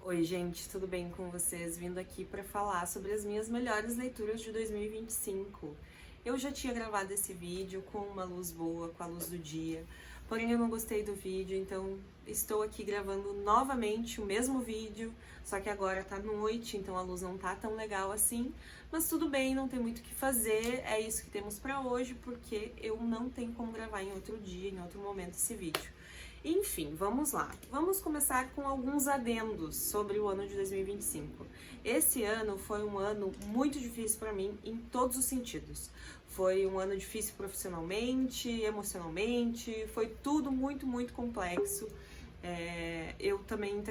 Oi, gente, tudo bem com vocês? Vindo aqui para falar sobre as minhas melhores leituras de 2025. Eu já tinha gravado esse vídeo com uma luz boa, com a luz do dia, porém eu não gostei do vídeo, então estou aqui gravando novamente o mesmo vídeo, só que agora tá noite, então a luz não tá tão legal assim, mas tudo bem, não tem muito o que fazer, é isso que temos para hoje, porque eu não tenho como gravar em outro dia, em outro momento esse vídeo. Enfim, vamos lá. Vamos começar com alguns adendos sobre o ano de 2025. Esse ano foi um ano muito difícil para mim em todos os sentidos. Foi um ano difícil profissionalmente, emocionalmente, foi tudo muito complexo. Eu também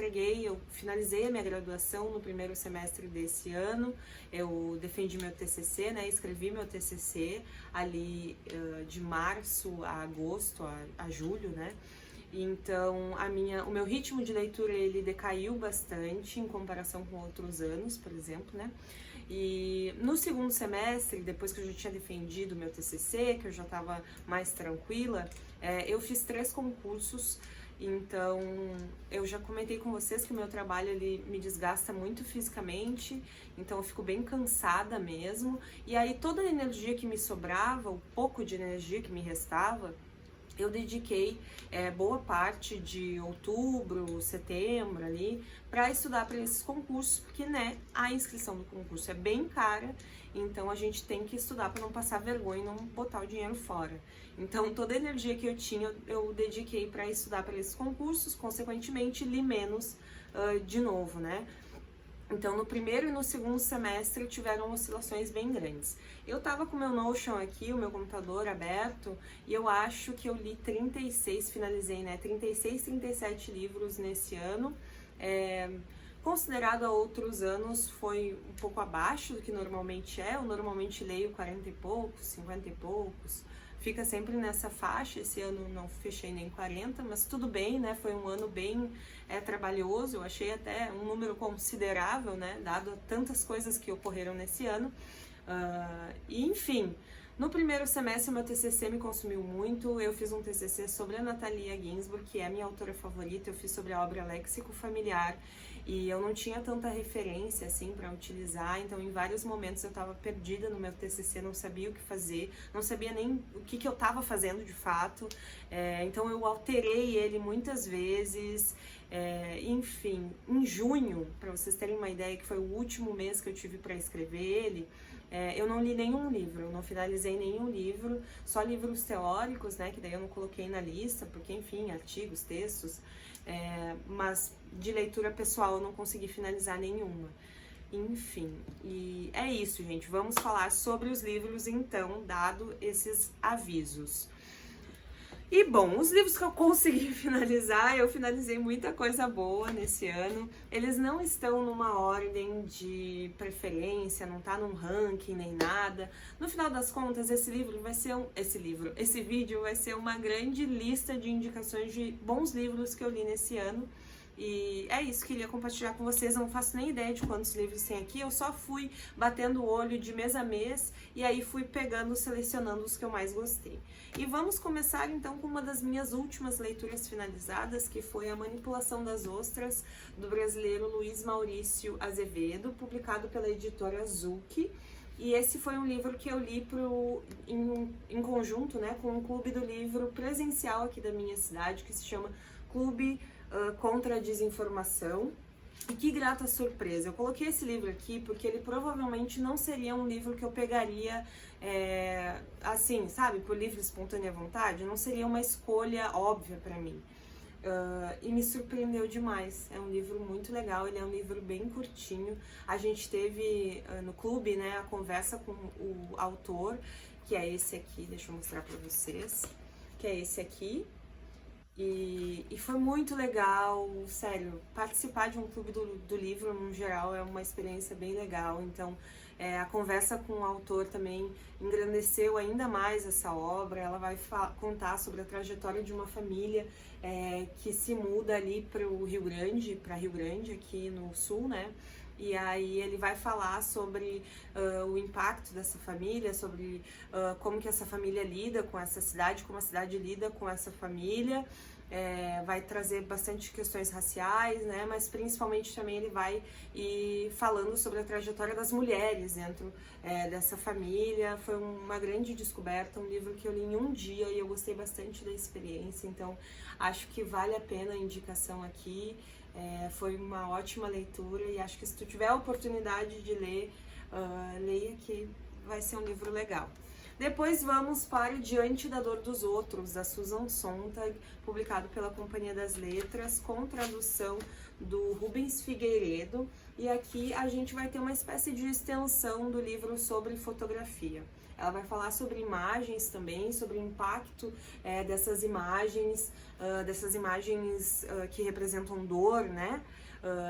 eu finalizei a minha graduação no primeiro semestre desse ano, eu defendi meu TCC, né, escrevi meu TCC ali de março a agosto, a julho, né, então o meu ritmo de leitura ele decaiu bastante em comparação com outros anos, por exemplo, né, e no segundo semestre, depois que eu já tinha defendido meu TCC, que eu já estava mais tranquila, eu fiz 3 concursos. Então, eu já comentei com vocês que o meu trabalho ele me desgasta muito fisicamente, então eu fico bem cansada mesmo. E aí toda a energia que me sobrava, o pouco de energia que me restava, eu dediquei boa parte de outubro, setembro ali para estudar para esses concursos, porque né, a inscrição do concurso é bem cara, então a gente tem que estudar para não passar vergonha e não botar o dinheiro fora. Então toda a energia que eu tinha eu dediquei para estudar para esses concursos, consequentemente li menos de novo, né? Então, no primeiro e no segundo semestre tiveram oscilações bem grandes. Eu tava com o meu Notion aqui, o meu computador aberto, e eu acho que eu li 36, finalizei, né? 36, 37 livros nesse ano. Considerado a outros anos, foi um pouco abaixo do que normalmente é. Eu normalmente leio 40 e poucos, 50 e poucos. Fica sempre nessa faixa. Esse ano não fechei nem 40, mas tudo bem, né? Foi um ano bem trabalhoso. Eu achei até um número considerável, né? Dado tantas coisas que ocorreram nesse ano. E enfim, no primeiro semestre o meu TCC me consumiu muito. Eu fiz um TCC sobre a Natalia Ginzburg, que é a minha autora favorita. Eu fiz sobre a obra Léxico Familiar e eu não tinha tanta referência assim para utilizar, então em vários momentos eu estava perdida no meu TCC, não sabia o que fazer, não sabia nem o que eu estava fazendo de fato, então eu alterei ele muitas vezes. Enfim, em junho, para vocês terem uma ideia, que foi o último mês que eu tive para escrever ele, eu não li nenhum livro, eu não finalizei nenhum livro, só livros teóricos, né, que daí eu não coloquei na lista, porque enfim, artigos, textos, mas de leitura pessoal eu não consegui finalizar nenhuma. Enfim, e é isso, gente, vamos falar sobre os livros então, dado esses avisos. E bom, os livros que eu consegui finalizar, eu finalizei muita coisa boa nesse ano. Eles não estão numa ordem de preferência, não tá num ranking nem nada. No final das contas, esse vídeo vai ser uma grande lista de indicações de bons livros que eu li nesse ano. E é isso, queria compartilhar com vocês, eu não faço nem ideia de quantos livros tem aqui, eu só fui batendo o olho de mês a mês e aí fui pegando, selecionando os que eu mais gostei. E vamos começar então com uma das minhas últimas leituras finalizadas, que foi A Manipulação das Ostras, do brasileiro Luiz Maurício Azevedo, publicado pela editora Zucchi. E esse foi um livro que eu li em conjunto, né, com um clube do livro presencial aqui da minha cidade, que se chama Clube Contra a Desinformação. E que grata surpresa! Eu coloquei esse livro aqui porque ele provavelmente não seria um livro que eu pegaria assim, sabe, por livre e espontânea vontade, não seria uma escolha óbvia para mim. E me surpreendeu demais. É um livro muito legal, ele é um livro bem curtinho. A gente teve no clube, né, a conversa com o autor, que é esse aqui, deixa eu mostrar para vocês, que é esse aqui. E foi muito legal, sério, participar de um clube do livro, no geral, é uma experiência bem legal. Então, a conversa com o autor também engrandeceu ainda mais essa obra. Ela vai contar sobre a trajetória de uma família que se muda ali para Rio Grande, aqui no sul, né? E aí ele vai falar sobre o impacto dessa família, sobre como que essa família lida com essa cidade, como a cidade lida com essa família. vai trazer bastante questões raciais, né? Mas principalmente também ele vai ir falando sobre a trajetória das mulheres dentro dessa família. Foi uma grande descoberta, um livro que eu li em um dia e eu gostei bastante da experiência, então acho que vale a pena a indicação aqui. Foi uma ótima leitura e acho que se tu tiver a oportunidade de ler, leia, que vai ser um livro legal. Depois vamos para Diante da Dor dos Outros, da Susan Sontag, publicado pela Companhia das Letras, com tradução do Rubens Figueiredo. E aqui a gente vai ter uma espécie de extensão do livro sobre fotografia. Ela vai falar sobre imagens também, sobre o impacto dessas imagens que representam dor, né?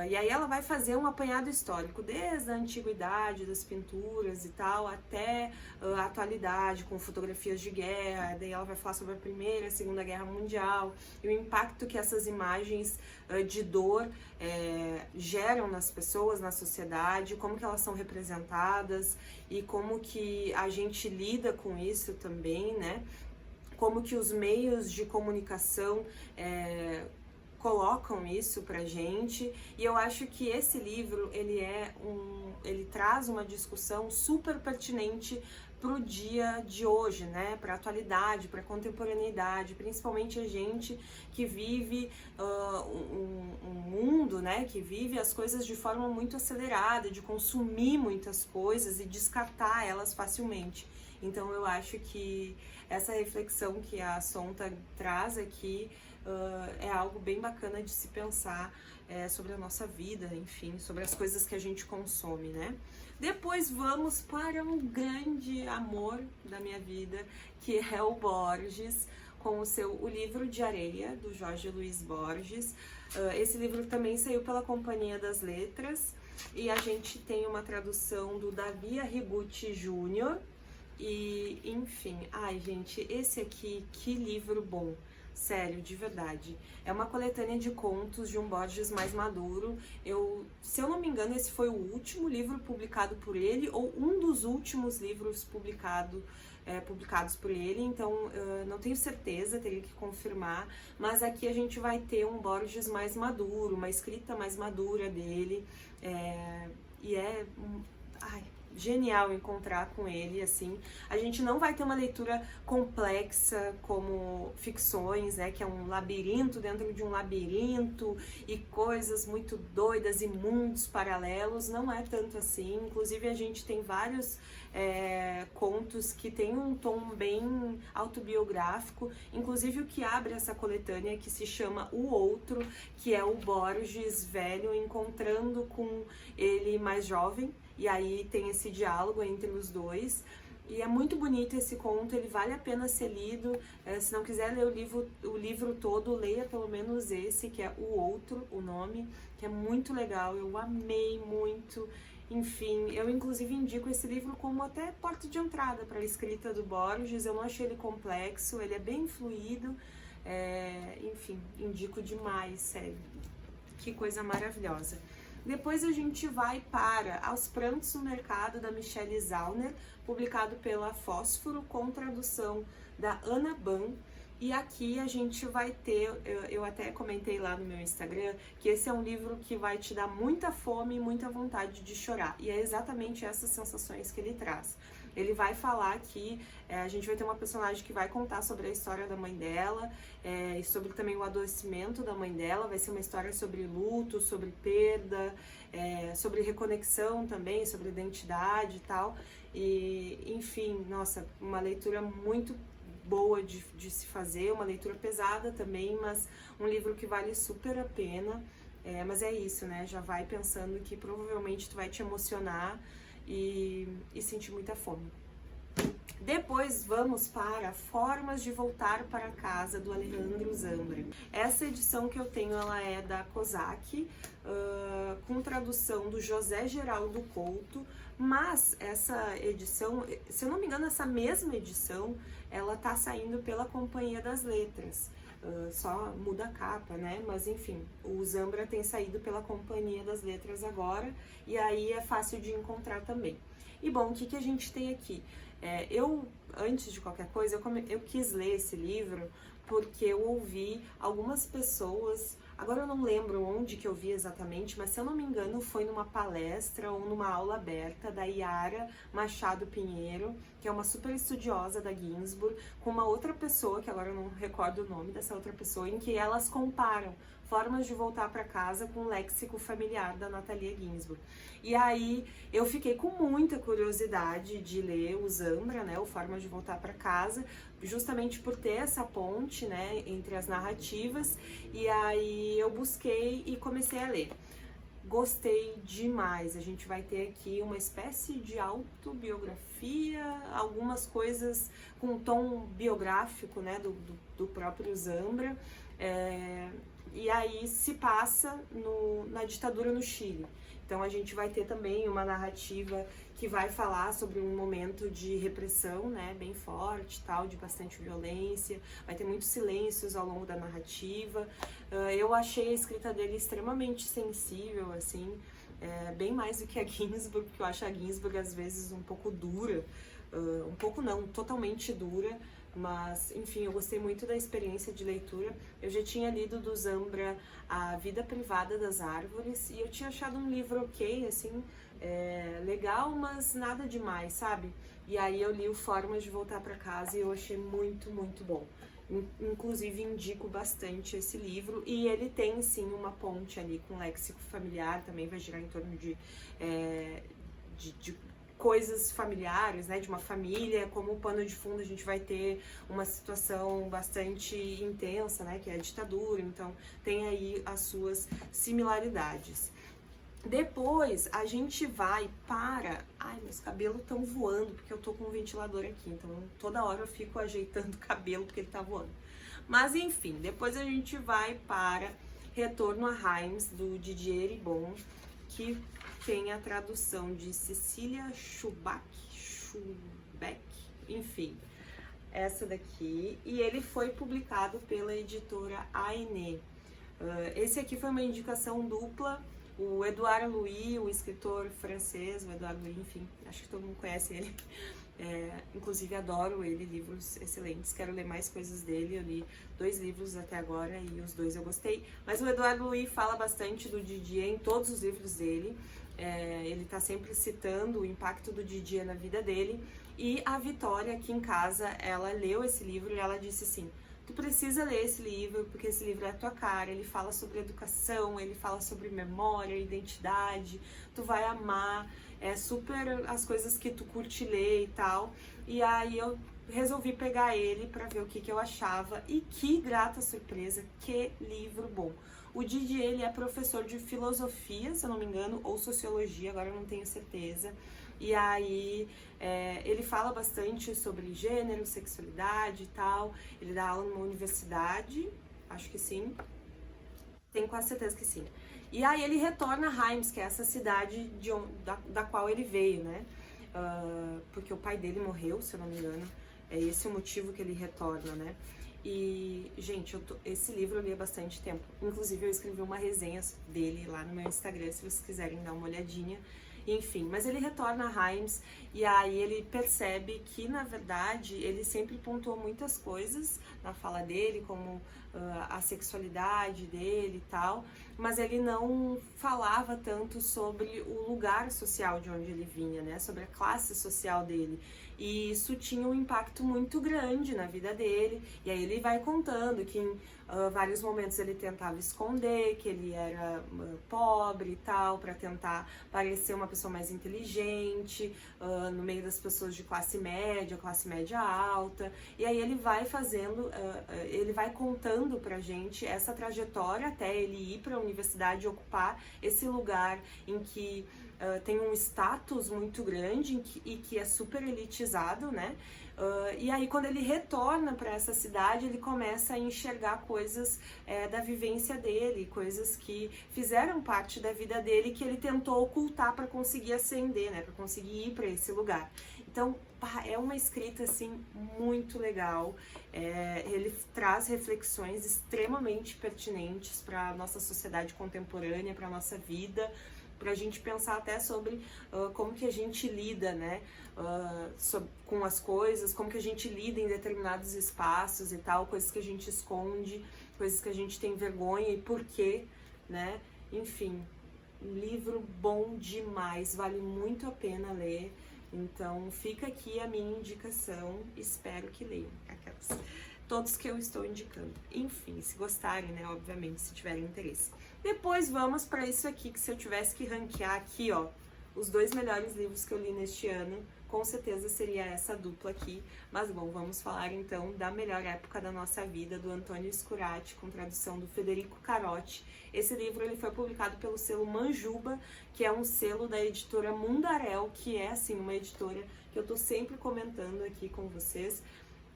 E aí ela vai fazer um apanhado histórico, desde a antiguidade, das pinturas e tal, até a atualidade, com fotografias de guerra. Daí ela vai falar sobre a Primeira e a Segunda Guerra Mundial, e o impacto que essas imagens de dor geram nas pessoas, na sociedade, como que elas são representadas, e como que a gente lida com isso também, né? Como que os meios de comunicação colocam isso pra gente. E eu acho que esse livro, ele traz uma discussão super pertinente pro dia de hoje, né, pra atualidade, pra contemporaneidade, principalmente a gente que vive um mundo, né, que vive as coisas de forma muito acelerada, de consumir muitas coisas e descartar elas facilmente. Então eu acho que essa reflexão que a Sontag traz aqui é algo bem bacana de se pensar sobre a nossa vida, enfim, sobre as coisas que a gente consome, né? Depois vamos para um grande amor da minha vida, que é o Borges, com o livro de Areia, do Jorge Luiz Borges. Esse livro também saiu pela Companhia das Letras, e a gente tem uma tradução do Davi Arrigucci Jr., e enfim, ai gente, esse aqui, que livro bom! Sério, de verdade. É uma coletânea de contos de um Borges mais maduro. Se eu não me engano, esse foi o último livro publicado por ele, ou um dos últimos livros publicados por ele, então não tenho certeza, teria que confirmar, mas aqui a gente vai ter um Borges mais maduro, uma escrita mais madura dele, genial encontrar com ele, assim. A gente não vai ter uma leitura complexa como ficções, né, que é um labirinto dentro de um labirinto e coisas muito doidas e mundos paralelos. Não é tanto assim. Inclusive a gente tem vários contos que tem um tom bem autobiográfico, inclusive o que abre essa coletânea, que se chama O Outro, que é o Borges velho encontrando com ele mais jovem. E aí tem esse diálogo entre os dois. E é muito bonito esse conto, ele vale a pena ser lido. Se não quiser ler o livro todo, leia pelo menos esse, que é O Outro, o nome, que é muito legal, eu amei muito. Enfim, eu inclusive indico esse livro como até porta de entrada para a escrita do Borges. Eu não achei ele complexo, ele é bem fluido. Enfim, indico demais, sério. Que coisa maravilhosa. Depois a gente vai para Aos Prantos no Mercado, da Michelle Zauner, publicado pela Fósforo, com tradução da Ana Ban. E aqui a gente vai ter, eu até comentei lá no meu Instagram, que esse é um livro que vai te dar muita fome e muita vontade de chorar. E é exatamente essas sensações que ele traz. Ele vai falar que a gente vai ter uma personagem que vai contar sobre a história da mãe dela, e sobre também o adoecimento da mãe dela. Vai ser uma história sobre luto, sobre perda, sobre reconexão também, sobre identidade e tal. E, enfim, nossa, uma leitura muito boa de se fazer, uma leitura pesada também, mas um livro que vale super a pena. Mas é isso, né? Já vai pensando que provavelmente tu vai te emocionar e sentir muita fome. Depois vamos para Formas de Voltar para Casa, do Alejandro Zambra. Essa edição que eu tenho, ela é da Kozak, com tradução do José Geraldo Couto, mas essa edição, se eu não me engano, essa mesma edição, ela tá saindo pela Companhia das Letras. Só muda a capa, né? Mas enfim, o Zambra tem saído pela Companhia das Letras agora, e aí é fácil de encontrar também. E bom, o que a gente tem aqui? Antes de qualquer coisa, eu quis ler esse livro porque eu ouvi algumas pessoas, agora eu não lembro onde que eu vi exatamente, mas se eu não me engano foi numa palestra ou numa aula aberta da Yara Machado Pinheiro, que é uma super estudiosa da Ginsburg, com uma outra pessoa, que agora eu não recordo o nome dessa outra pessoa, em que elas comparam Formas de Voltar para Casa com o Léxico Familiar da Natalia Ginsburg. E aí eu fiquei com muita curiosidade de ler o Zambra, né, o Formas de Voltar para Casa, justamente por ter essa ponte, né, entre as narrativas, e aí eu busquei e comecei a ler. Gostei demais, a gente vai ter aqui uma espécie de autobiografia, algumas coisas com um tom biográfico, né, do próprio Zambra, e aí se passa na ditadura no Chile. Então a gente vai ter também uma narrativa que vai falar sobre um momento de repressão, né, bem forte, tal, de bastante violência, vai ter muitos silêncios ao longo da narrativa. Eu achei a escrita dele extremamente sensível, assim, bem mais do que a Ginsburg, porque eu acho a Ginsburg às vezes um pouco dura, um pouco não, totalmente dura, mas enfim, eu gostei muito da experiência de leitura. Eu já tinha lido do Zambra A Vida Privada das Árvores e eu tinha achado um livro ok, assim, legal, mas nada demais, sabe? E aí eu li o Formas de Voltar para Casa e eu achei muito, muito bom. Inclusive indico bastante esse livro, e ele tem sim uma ponte ali com o Léxico Familiar, também vai girar em torno de coisas familiares, né, de uma família. Como pano de fundo a gente vai ter uma situação bastante intensa, né, que é a ditadura, então tem aí as suas similaridades. Depois a gente vai para... Ai, meus cabelos estão voando, porque eu tô com um ventilador aqui, então toda hora eu fico ajeitando o cabelo porque ele tá voando. Mas enfim, depois a gente vai para Retorno a Reims, do Didier Ribon, que tem a tradução de Cecília Schubeck, enfim, essa daqui, e ele foi publicado pela editora Aine. Esse aqui foi uma indicação dupla. O Edouard Louis, o escritor francês, o Edouard Louis, enfim, acho que todo mundo conhece ele. Inclusive adoro ele, livros excelentes, quero ler mais coisas dele. Eu li 2 livros até agora e os 2 eu gostei. Mas o Edouard Louis fala bastante do Didier em todos os livros dele. Ele tá sempre citando o impacto do Didier na vida dele. E a Vitória, aqui em casa, ela leu esse livro e ela disse assim: tu precisa ler esse livro, porque esse livro é a tua cara, ele fala sobre educação, ele fala sobre memória, identidade, tu vai amar, é super as coisas que tu curte ler e tal. E aí eu resolvi pegar ele para ver o que eu achava, e que grata surpresa, que livro bom. O Didier, ele é professor de filosofia, se eu não me engano, ou sociologia, agora eu não tenho certeza. E aí ele fala bastante sobre gênero, sexualidade e tal. Ele dá aula numa universidade, acho que sim. Tenho quase certeza que sim. E aí ele retorna a Reims, que é essa cidade da qual ele veio, né? Porque o pai dele morreu, se eu não me engano. É esse o motivo que ele retorna, né? E, gente, esse livro eu li há bastante tempo. Inclusive eu escrevi uma resenha dele lá no meu Instagram, se vocês quiserem dar uma olhadinha. Enfim, mas ele retorna a Reims e aí ele percebe que, na verdade, ele sempre pontuou muitas coisas na fala dele, como a sexualidade dele e tal, mas ele não falava tanto sobre o lugar social de onde ele vinha, né, sobre a classe social dele. E isso tinha um impacto muito grande na vida dele. E aí ele vai contando que em vários momentos ele tentava esconder que ele era pobre e tal, para tentar parecer uma pessoa mais inteligente, no meio das pessoas de classe média alta. E aí ele vai fazendo, ele vai contando pra gente essa trajetória até ele ir para a universidade e ocupar esse lugar em que tem um status muito grande e que é super elitizado, né? E aí quando ele retorna para essa cidade, ele começa a enxergar coisas da vivência dele, coisas que fizeram parte da vida dele, que ele tentou ocultar para conseguir ascender, né? Para conseguir ir para esse lugar. Então é uma escrita assim muito legal. Ele traz reflexões extremamente pertinentes para a nossa sociedade contemporânea, para a nossa vida. pra gente pensar até sobre como que a gente lida, né, com as coisas, como que a gente lida em determinados espaços e tal, coisas que a gente esconde, coisas que a gente tem vergonha e por quê, né? Enfim, um livro bom demais, vale muito a pena ler. Então fica aqui a minha indicação, espero que leiam todos que eu estou indicando. Enfim, se gostarem, né, obviamente, se tiverem interesse. Depois vamos para isso aqui, que se eu tivesse que ranquear aqui, ó, os 2 melhores livros que eu li neste ano, com certeza seria essa dupla aqui. Mas bom, vamos falar então da melhor época da nossa vida, do Antônio Scurati, com tradução do Federico Carotti. Esse livro ele foi publicado pelo selo Manjuba, que é um selo da editora Mundarel, que é assim uma editora que eu tô sempre comentando aqui com vocês.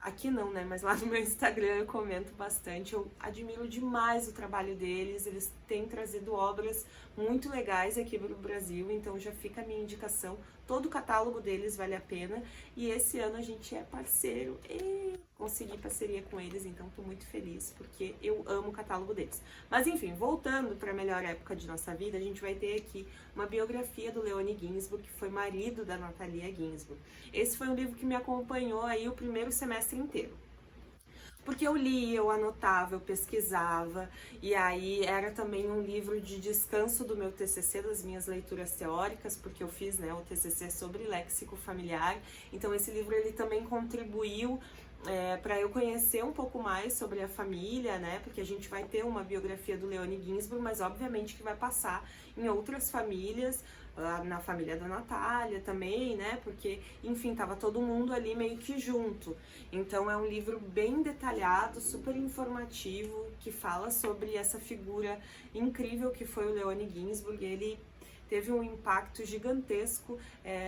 Aqui não, né? Mas lá no meu Instagram eu comento bastante. Eu admiro demais o trabalho deles. Eles têm trazido obras muito legais aqui para o Brasil. Então já fica a minha indicação. Todo o catálogo deles vale a pena. E esse ano a gente é parceiro. E consegui parceria com eles. Então tô muito feliz porque eu amo o catálogo deles. Mas enfim, voltando para a melhor época de nossa vida, a gente vai ter aqui uma biografia do Leone Ginsburg, que foi marido da Natalia Ginsburg. Esse foi um livro que me acompanhou aí o primeiro semestre inteiro. Porque eu lia, eu anotava, eu pesquisava, e aí era também um livro de descanso do meu TCC, das minhas leituras teóricas, porque eu fiz, né, o TCC sobre léxico familiar. Então esse livro ele também contribuiu para eu conhecer um pouco mais sobre a família, né? Porque a gente vai ter uma biografia do Leone Ginsburg, mas obviamente que vai passar em outras famílias, na família da Natália também, né? Porque, enfim, tava todo mundo ali meio que junto. Então é um livro bem detalhado, super informativo, que fala sobre essa figura incrível que foi o Leone Ginsburg. Ele teve um impacto gigantesco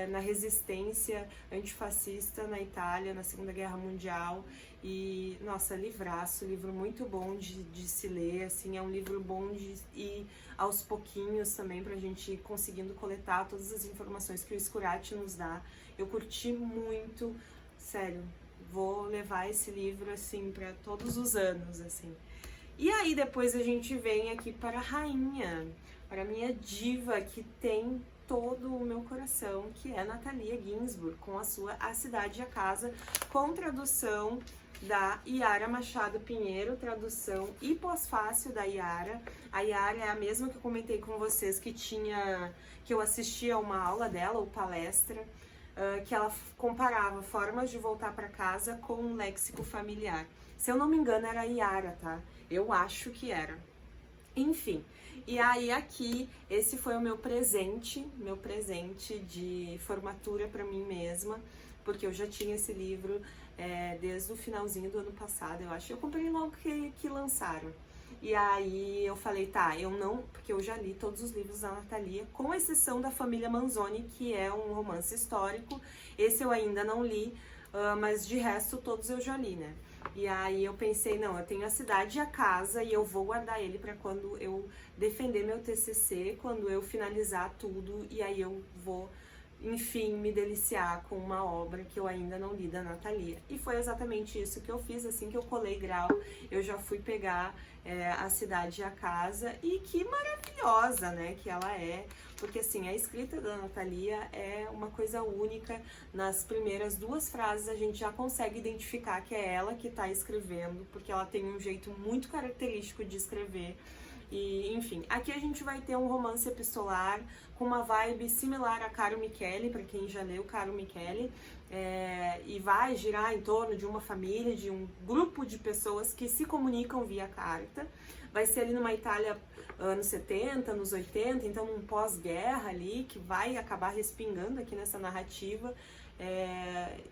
na resistência antifascista na Itália, na Segunda Guerra Mundial. E, nossa, livraço, livro muito bom de se ler, assim, é um livro bom de ir aos pouquinhos também, pra gente ir conseguindo coletar todas as informações que o Scurati nos dá. Eu curti muito, sério, vou levar esse livro, assim, pra todos os anos, assim. E aí depois a gente vem aqui para a rainha, para a minha diva, que tem todo o meu coração, que é Natalia Ginsburg, com a sua A Cidade e a Casa, com tradução da Yara Machado Pinheiro, tradução e pós-fácil da Yara. A Yara é a mesma que eu comentei com vocês, que eu assistia a uma aula dela, ou palestra, que ela comparava formas de voltar para casa com um léxico familiar. Se eu não me engano era a Yara, tá? Eu acho que era. Enfim, e aí aqui, esse foi o meu presente de formatura para mim mesma, porque eu já tinha esse livro desde o finalzinho do ano passado, eu acho. Eu comprei logo que lançaram. E aí eu falei, tá, eu não, porque eu já li todos os livros da Natalia, com exceção da Família Manzoni, que é um romance histórico. Esse eu ainda não li, mas de resto todos eu já li, né? E aí eu pensei, não, eu tenho A Cidade e a Casa e eu vou guardar ele para quando eu defender meu TCC, quando eu finalizar tudo, e aí eu vou, enfim, me deliciar com uma obra que eu ainda não li da Natalia. E foi exatamente isso que eu fiz, assim que eu colei grau, eu já fui pegar A Cidade e a Casa, e que maravilhosa, né, que ela é, porque assim, a escrita da Natalia é uma coisa única. Nas primeiras 2 frases a gente já consegue identificar que é ela que tá escrevendo, porque ela tem um jeito muito característico de escrever. E, enfim, aqui a gente vai ter um romance epistolar com uma vibe similar a Caro Michele, para quem já leu Caro Michele, e vai girar em torno de uma família, de um grupo de pessoas que se comunicam via carta. Vai ser ali numa Itália anos 70, anos 80, então um pós-guerra ali, que vai acabar respingando aqui nessa narrativa.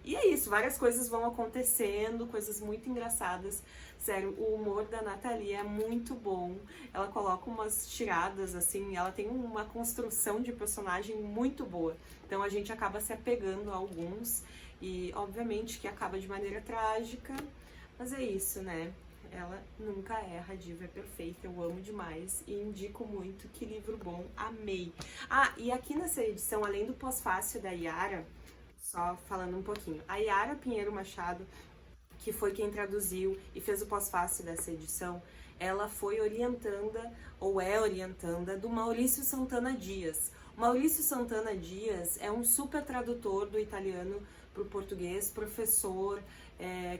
E é isso, várias coisas vão acontecendo, coisas muito engraçadas. Sério, o humor da Natalia é muito bom. Ela coloca umas tiradas, assim, ela tem uma construção de personagem muito boa. Então a gente acaba se apegando a alguns, e obviamente que acaba de maneira trágica, mas é isso, né? Ela nunca erra, a diva é perfeita, eu amo demais e indico muito, que livro bom, amei. Ah, e aqui nessa edição, além do pós-fácil da Yara, só falando um pouquinho, a Yara Pinheiro Machado, que foi quem traduziu e fez o pós-fácil dessa edição, ela foi orientanda, ou é orientanda, do Maurício Santana Dias. O Maurício Santana Dias é um super tradutor do italiano para o português, professor,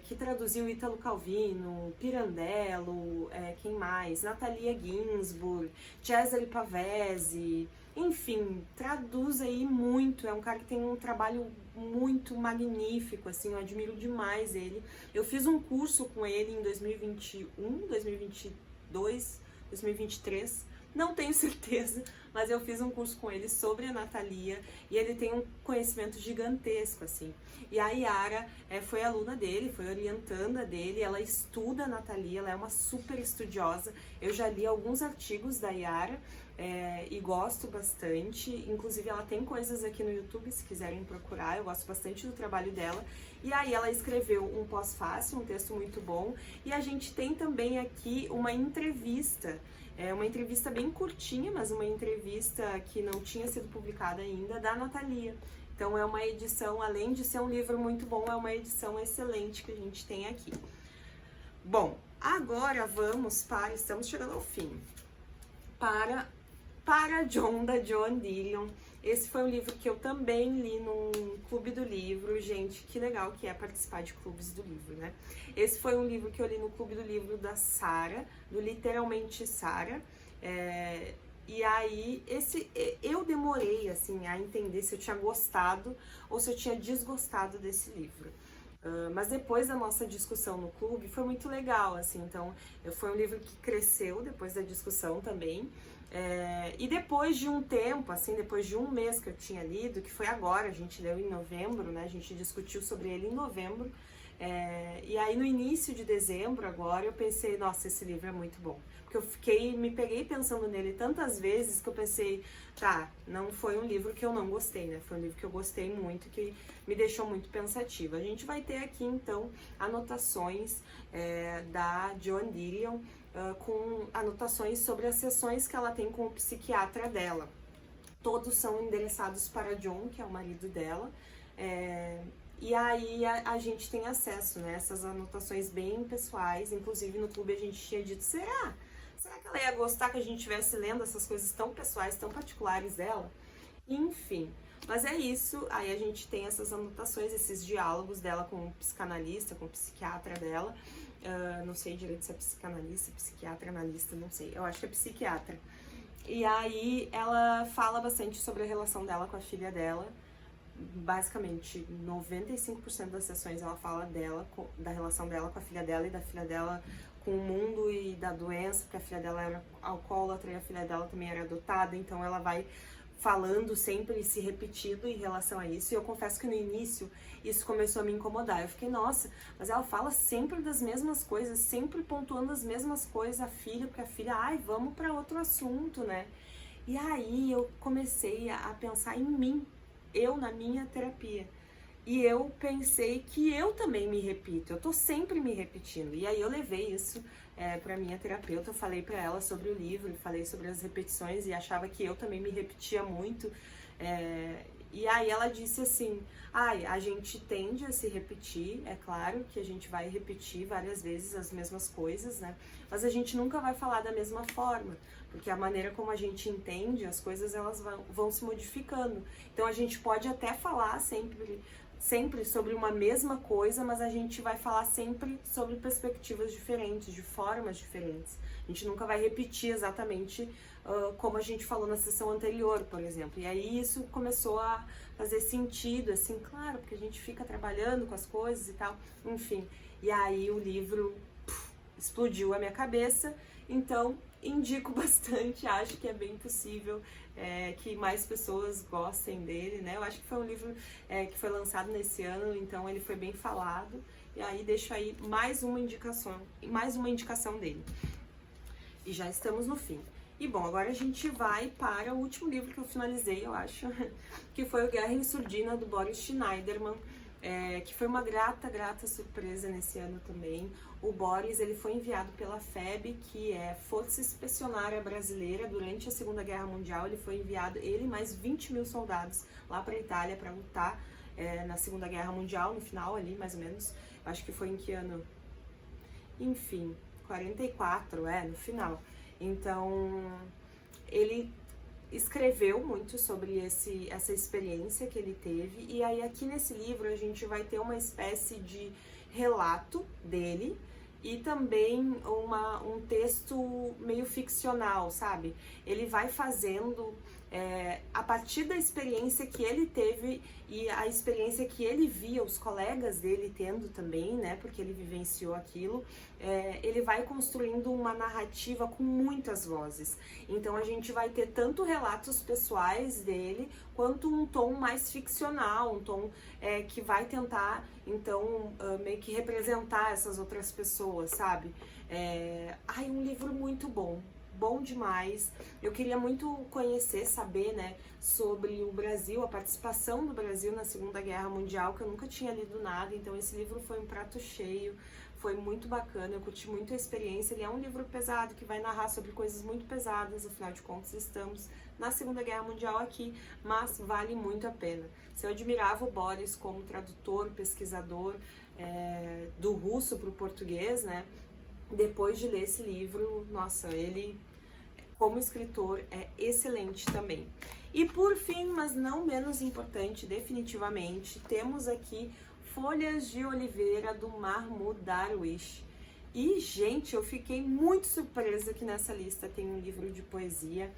que traduziu Ítalo Calvino, Pirandello, quem mais? Natalia Ginzburg, Cesare Pavese, enfim, traduz aí muito, é um cara que tem um trabalho muito magnífico, assim, eu admiro demais ele. Eu fiz um curso com ele em 2021, 2022, 2023, não tenho certeza, mas eu fiz um curso com ele sobre a Natalia e ele tem um conhecimento gigantesco, assim. E a Yara foi aluna dele, foi orientanda dele, ela estuda a Natalia, ela é uma super estudiosa. Eu já li alguns artigos da Yara e gosto bastante, inclusive ela tem coisas aqui no YouTube, se quiserem procurar, eu gosto bastante do trabalho dela. E aí ela escreveu um pós-fácil, um texto muito bom, e a gente tem também aqui uma entrevista bem curtinha, mas uma entrevista que não tinha sido publicada ainda, da Natalia. Então é uma edição, além de ser um livro muito bom, é uma edição excelente que a gente tem aqui. Bom, agora estamos chegando ao fim, para John, da Joan Didion. Esse foi um livro que eu também li num clube do livro. Gente, que legal que é participar de clubes do livro, né? Esse foi um livro que eu li no clube do livro da Sara, do Literalmente Sara. E aí, eu demorei, assim, a entender se eu tinha gostado ou se eu tinha desgostado desse livro. Mas depois da nossa discussão no clube, foi muito legal, assim, então foi um livro que cresceu depois da discussão também. E depois de um tempo, assim, depois de um mês que eu tinha lido, que foi agora, a gente leu em novembro, né, a gente discutiu sobre ele em novembro, e aí no início de dezembro agora eu pensei, nossa, esse livro é muito bom. Porque me peguei pensando nele tantas vezes que eu pensei, tá, não foi um livro que eu não gostei, né? Foi um livro que eu gostei muito, que me deixou muito pensativa. A gente vai ter aqui, então, anotações da Joan Didion, com anotações sobre as sessões que ela tem com o psiquiatra dela. Todos são endereçados para John, que é o marido dela, e aí a gente tem acesso, né, essas anotações bem pessoais. Inclusive no clube a gente tinha dito, será que ela ia gostar que a gente estivesse lendo essas coisas tão pessoais, tão particulares dela? Enfim, mas é isso. Aí a gente tem essas anotações, esses diálogos dela com o psicanalista, com o psiquiatra dela. Não sei direito se é psicanalista, psiquiatra, analista, não sei. Eu acho que é psiquiatra. E aí ela fala bastante sobre a relação dela com a filha dela. Basicamente, 95% das sessões ela fala da relação dela com a filha dela e da filha dela com o mundo e da doença, porque a filha dela era alcoólatra e a filha dela também era adotada, então ela vai falando sempre e se repetindo em relação a isso. E eu confesso que no início isso começou a me incomodar. Eu fiquei, nossa, mas ela fala sempre das mesmas coisas, sempre pontuando as mesmas coisas, a filha, porque a filha, vamos para outro assunto, né? E aí eu comecei a pensar em mim, eu na minha terapia. E eu pensei que eu também me repito, eu tô sempre me repetindo. E aí eu levei isso pra minha terapeuta, eu falei pra ela sobre o livro, falei sobre as repetições e achava que eu também me repetia muito. E aí ela disse assim, a gente tende a se repetir, é claro que a gente vai repetir várias vezes as mesmas coisas, né? Mas a gente nunca vai falar da mesma forma, porque a maneira como a gente entende as coisas, elas vão se modificando. Então a gente pode até falar sempre sobre uma mesma coisa, mas a gente vai falar sempre sobre perspectivas diferentes, de formas diferentes. A gente nunca vai repetir exatamente como a gente falou na sessão anterior, por exemplo. E aí isso começou a fazer sentido, assim, claro, porque a gente fica trabalhando com as coisas e tal, enfim. E aí o livro explodiu a minha cabeça, então indico bastante, acho que é bem possível que mais pessoas gostem dele, né? Eu acho que foi um livro que foi lançado nesse ano, então ele foi bem falado, e aí deixo aí mais uma indicação dele. E já estamos no fim. E bom, agora a gente vai para o último livro que eu finalizei, eu acho, que foi o Guerra em Surdina, do Boris Schneiderman, que foi uma grata surpresa nesse ano também. O Boris, ele foi enviado pela FEB, que é Força Expedicionária Brasileira, durante a Segunda Guerra Mundial. Ele foi enviado, ele e mais 20 mil soldados, lá para a Itália para lutar na Segunda Guerra Mundial, no final ali, mais ou menos. Acho que foi em que ano? Enfim, 44, no final. Então, ele escreveu muito sobre essa experiência que ele teve, e aí aqui nesse livro a gente vai ter uma espécie de relato dele e também um texto meio ficcional, sabe? Ele vai fazendo a partir da experiência que ele teve e a experiência que ele via os colegas dele tendo também, né? Porque ele vivenciou aquilo. Ele vai construindo uma narrativa com muitas vozes. Então a gente vai ter tanto relatos pessoais dele, quanto um tom mais ficcional, um tom que vai tentar, então, meio que representar essas outras pessoas, sabe? Um livro muito bom. Bom demais. Eu queria muito conhecer, saber, né, sobre o Brasil, a participação do Brasil na Segunda Guerra Mundial, que eu nunca tinha lido nada, então esse livro foi um prato cheio, foi muito bacana, eu curti muito a experiência. Ele é um livro pesado, que vai narrar sobre coisas muito pesadas, afinal de contas estamos na Segunda Guerra Mundial aqui, mas vale muito a pena. Se eu admirava o Boris como tradutor, pesquisador do russo para o português, né, depois de ler esse livro, nossa, ele, como escritor, é excelente também. E por fim, mas não menos importante, definitivamente, temos aqui Folhas de Oliveira, do Mahmoud Darwish. E, gente, eu fiquei muito surpresa que nessa lista tem um livro de poesia.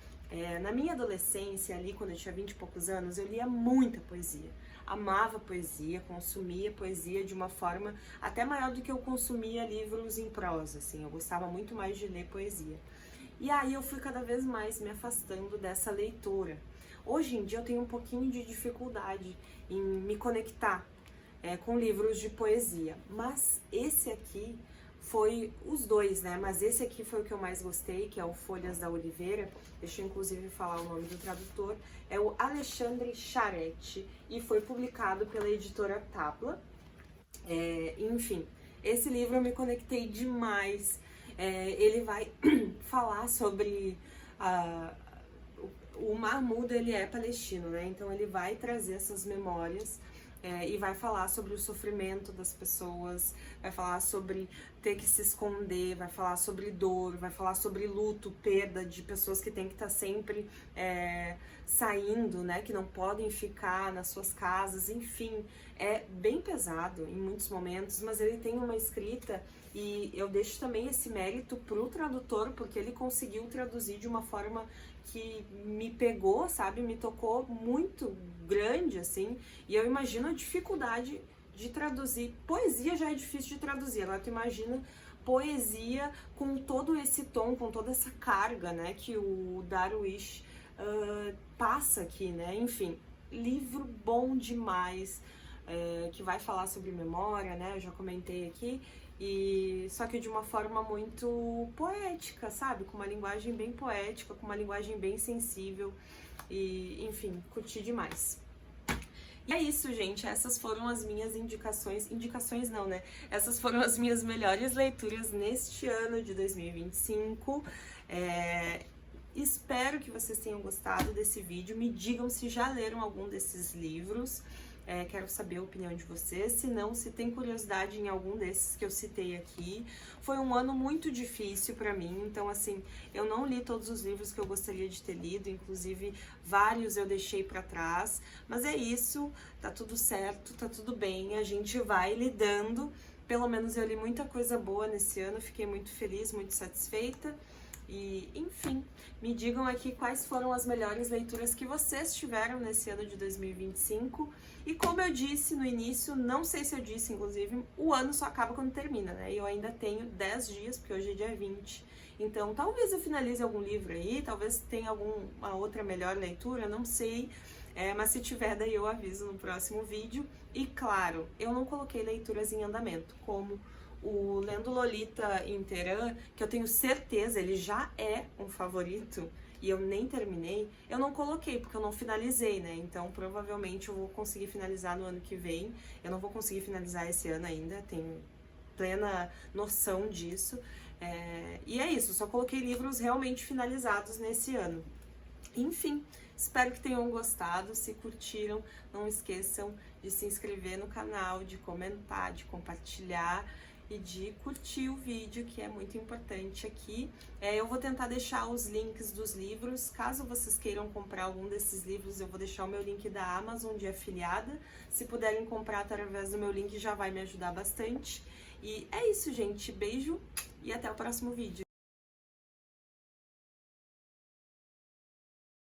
Na minha adolescência, ali, quando eu tinha 20 e poucos anos, eu lia muita poesia. Amava poesia, consumia poesia de uma forma até maior do que eu consumia livros em prosa, assim. Eu gostava muito mais de ler poesia. E aí eu fui cada vez mais me afastando dessa leitura. Hoje em dia eu tenho um pouquinho de dificuldade em me conectar com livros de poesia, mas esse aqui foi os dois, né? Mas esse aqui foi o que eu mais gostei, que é o Folhas da Oliveira. Deixa eu inclusive falar o nome do tradutor. É o Alexandre Charette e foi publicado pela editora Tabla. Enfim, esse livro eu me conectei demais. Ele vai falar sobre o Mahmoud, ele é palestino, né? Então ele vai trazer essas memórias e vai falar sobre o sofrimento das pessoas, vai falar sobre ter que se esconder, vai falar sobre dor, vai falar sobre luto, perda de pessoas que têm que estar sempre saindo, né, que não podem ficar nas suas casas, enfim, é bem pesado em muitos momentos, mas ele tem uma escrita, e eu deixo também esse mérito pro tradutor, porque ele conseguiu traduzir de uma forma que me pegou, sabe, me tocou muito grande, assim, e eu imagino a dificuldade de traduzir. Poesia já é difícil de traduzir, agora tu imagina poesia com todo esse tom, com toda essa carga, né, que o Darwish passa aqui, né, enfim, livro bom demais, que vai falar sobre memória, né, eu já comentei aqui, e só que de uma forma muito poética, sabe, com uma linguagem bem poética, com uma linguagem bem sensível, e enfim, curti demais. E é isso, gente, essas foram as minhas indicações não, né? Essas foram as minhas melhores leituras neste ano de 2025. Espero que vocês tenham gostado desse vídeo. Me digam se já leram algum desses livros. Quero saber a opinião de vocês, se não, se tem curiosidade em algum desses que eu citei aqui. Foi um ano muito difícil pra mim, então assim, eu não li todos os livros que eu gostaria de ter lido, inclusive vários eu deixei pra trás, mas é isso, tá tudo certo, tá tudo bem, a gente vai lidando. Pelo menos eu li muita coisa boa nesse ano, fiquei muito feliz, muito satisfeita. E, enfim, me digam aqui quais foram as melhores leituras que vocês tiveram nesse ano de 2025. E como eu disse no início, não sei se eu disse, inclusive, o ano só acaba quando termina, né? E eu ainda tenho 10 dias, porque hoje é dia 20. Então, talvez eu finalize algum livro aí, talvez tenha alguma outra melhor leitura, não sei. Mas se tiver, daí eu aviso no próximo vídeo. E, claro, eu não coloquei leituras em andamento, como o Lendo Lolita em Teherã, que eu tenho certeza, ele já é um favorito, e eu nem terminei, eu não coloquei, porque eu não finalizei, né? Então, provavelmente eu vou conseguir finalizar no ano que vem. Eu não vou conseguir finalizar esse ano ainda, tenho plena noção disso. E é isso, só coloquei livros realmente finalizados nesse ano. Enfim, espero que tenham gostado. Se curtiram, não esqueçam de se inscrever no canal, de comentar, de compartilhar. e de curtir o vídeo, que é muito importante aqui. Eu vou tentar deixar os links dos livros, caso vocês queiram comprar algum desses livros, eu vou deixar o meu link da Amazon de afiliada. Se puderem comprar através do meu link já vai me ajudar bastante. E é isso, gente. Beijo e até o próximo vídeo.